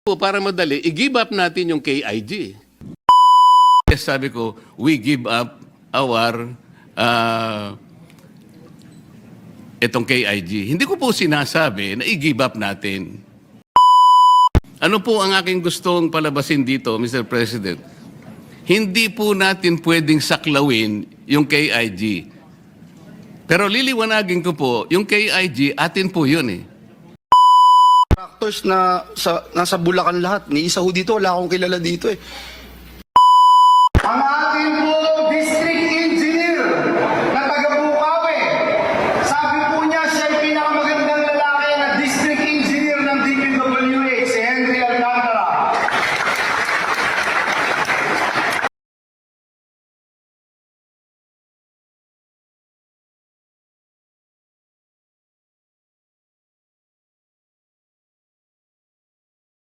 po, para madali, i-give up natin yung KIG. Yes, sabi ko, we give up our itong KIG. Hindi ko po sinasabi na i-give up natin. Ano po ang aking gustong palabasin dito, Mr. President? Hindi po natin pwedeng saklawin yung KIG. Pero liliwanagin ko po, yung KIG, atin po yun eh. Actors na nasa Bulacan lahat. Ni isa ho dito, wala akong kilala dito eh.